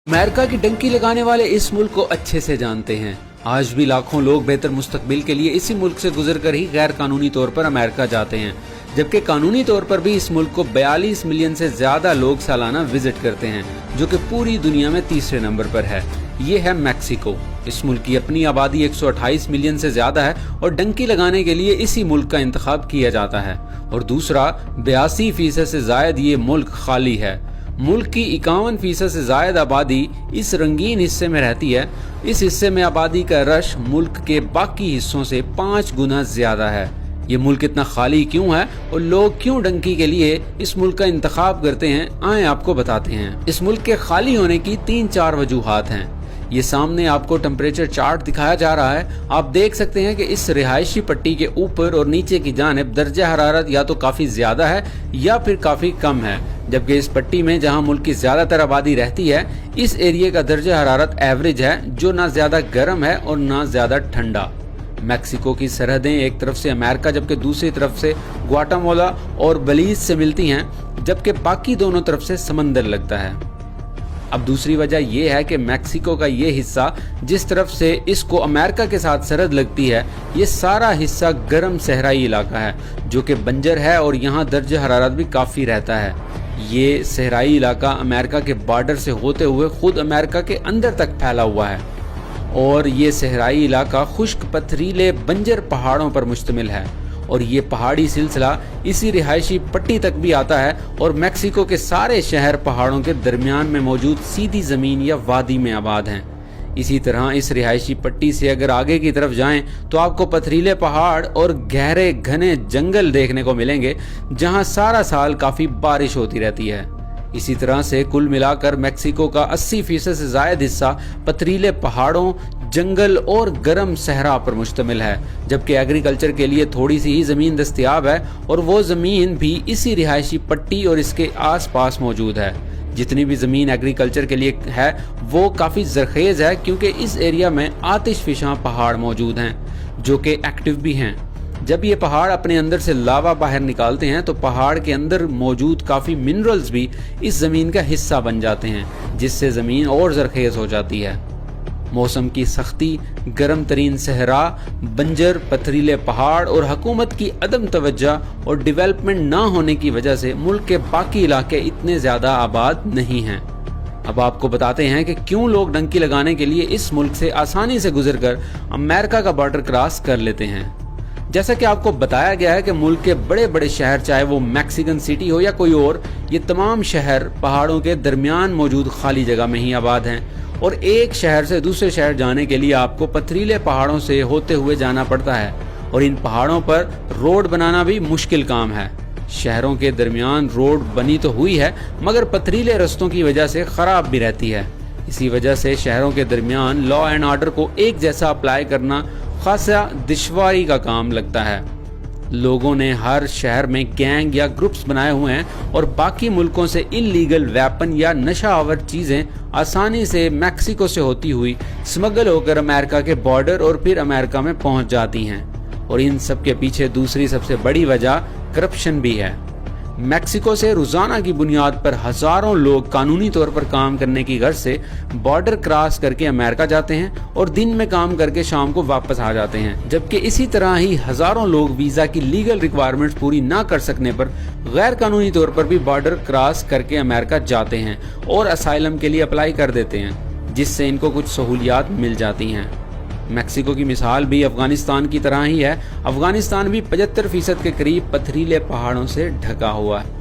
America की डंकी लगाने वाले इस मुल्क को अच्छे से जानते हैं। आज भी लाखों लोग बेहतर मुस्तकबिल के लिए इसी मुल्क से गुजरकर ही गैर कानूनी तौर पर अमेरिका जाते हैं, जबकि कानूनी तौर पर भी इस मुल्क को 42 मिलियन से ज्यादा लोग सालाना विजिट करते हैं, जो कि पूरी दुनिया में तीसरे नंबर पर है। ये है मैक्सिको। इस मुल्क की अपनी आबादी 128 मिलियन से ज्यादा है और डंकी लगाने के लिए इसी मुल्क का इंतखाब किया जाता है। और दूसरा, 82% से जायद ये मुल्क खाली है। मुल्क की 51% से जायद आबादी इस रंगीन हिस्से में रहती है। इस हिस्से में आबादी का रश मुल्क के बाकी हिस्सों से 5 गुना ज्यादा है। ये मुल्क इतना खाली क्यों है और लोग क्यों डंकी के लिए इस मुल्क का इंतखाब करते हैं, आए आपको बताते हैं। इस मुल्क के खाली होने की 3-4 वजूहात हैं। ये सामने आपको टेम्परेचर चार्ट दिखाया जा रहा है। आप देख सकते हैं कि इस रिहायशी पट्टी के ऊपर और नीचे की जानिब दर्जा हरारत या तो काफी ज्यादा है या फिर काफी कम है, जबकि इस पट्टी में जहां मुल्क की ज्यादातर आबादी रहती है, इस एरिया का दर्जा हरारत एवरेज है, जो ना ज्यादा गर्म है और ना ज्यादा ठंडा। मैक्सिको की सरहदें एक तरफ से अमेरिका जबकि दूसरी तरफ से ग्वाटेमाला और बलीज से मिलती हैं, जबकि बाकी दोनों तरफ से समंदर लगता है। अब दूसरी वजह यह है कि मैक्सिको का ये हिस्सा जिस तरफ से इसको अमेरिका के साथ सरहद लगती है, ये सारा हिस्सा गर्म सहराई इलाका है, जो कि बंजर है और यहाँ दर्जा हरारत भी काफ़ी रहता है। ये सहराई इलाका अमेरिका के बॉर्डर से होते हुए खुद अमेरिका के अंदर तक फैला हुआ है और ये सहराई इलाका खुश्क पथरीले बंजर पहाड़ों पर मुश्तमिल है और ये पहाड़ी सिलसिला इसी रिहायशी पट्टी तक भी आता है और मैक्सिको के सारे शहर पहाड़ों के दरमियान में मौजूद सीधी ज़मीन या वादी में आबाद हैं। इसी तरह इस रिहायशी पट्टी से अगर आगे की तरफ जाएं तो आपको पथरीले पहाड़ और गहरे घने जंगल देखने को मिलेंगे, जहां सारा साल काफ़ी बारिश होती रहती है। इसी तरह से कुल मिलाकर मैक्सिको का 80% से जायद हिस्सा पथरीले पहाड़ों, जंगल और गर्म सहरा पर मुश्तमिल है, जबकि एग्रीकल्चर के लिए थोड़ी सी ही ज़मीन दस्तयाब है और वो ज़मीन भी इसी रिहायशी पट्टी और इसके आसपास मौजूद है। जितनी भी ज़मीन एग्रीकल्चर के लिए है वो काफ़ी ज़रखेज़ है, क्योंकि इस एरिया में आतिशफिशां पहाड़ मौजूद हैं जो कि एक्टिव भी हैं। जब ये पहाड़ अपने अंदर से लावा बाहर निकालते हैं तो पहाड़ के अंदर मौजूद काफ़ी मिनरल्स भी इस ज़मीन का हिस्सा बन जाते हैं, जिससे ज़मीन और ज़रखेज़ हो जाती है। मौसम की सख्ती, गर्म तरीन सहरा, बंजर पथरीले पहाड़ और हुकूमत की अदम तवज्जो और डेवलपमेंट ना होने की वजह से मुल्क के बाकी इलाके इतने ज़्यादा आबाद नहीं हैं। अब आपको बताते हैं कि क्यों लोग डंकी लगाने के लिए इस मुल्क से आसानी से गुजरकर अमेरिका का बॉर्डर क्रॉस कर लेते हैं। जैसा कि आपको बताया गया है कि मुल्क के बड़े बड़े शहर, चाहे वो मैक्सिकन सिटी हो या कोई और, ये तमाम शहर पहाड़ों के दरमियान मौजूद खाली जगह में ही आबाद हैं और एक शहर से दूसरे शहर जाने के लिए आपको पथरीले पहाड़ों से होते हुए जाना पड़ता है और इन पहाड़ों पर रोड बनाना भी मुश्किल काम है। शहरों के दरमियान रोड बनी तो हुई है, मगर पथरीले रस्तों की वजह से ख़राब भी रहती है। इसी वजह से शहरों के दरमियान लॉ एंड ऑर्डर को एक जैसा अप्लाई करना खासा दुश्वारी का काम लगता है। लोगों ने हर शहर में गैंग या ग्रुप्स बनाए हुए हैं और बाकी मुल्कों से इल्लीगल वेपन या नशा आवर चीज़ें आसानी से मैक्सिको से होती हुई स्मगल होकर अमेरिका के बॉर्डर और फिर अमेरिका में पहुंच जाती हैं। और इन सब के पीछे दूसरी सबसे बड़ी वजह करप्शन भी है। मैक्सिको से रोजाना की बुनियाद पर हजारों लोग कानूनी तौर पर काम करने की गर्ज से बॉर्डर क्रॉस करके अमेरिका जाते हैं और दिन में काम करके शाम को वापस आ जाते हैं, जबकि इसी तरह ही हजारों लोग वीजा की लीगल रिक्वायरमेंट्स पूरी ना कर सकने पर गैर कानूनी तौर पर भी बॉर्डर क्रॉस करके अमेरिका जाते हैं और असाइलम के लिए अप्लाई कर देते हैं, जिससे इनको कुछ सहूलियात मिल जाती हैं। मैक्सिको की मिसाल भी अफगानिस्तान की तरह ही है। अफगानिस्तान भी 75% के करीब पथरीले पहाड़ों से ढका हुआ है।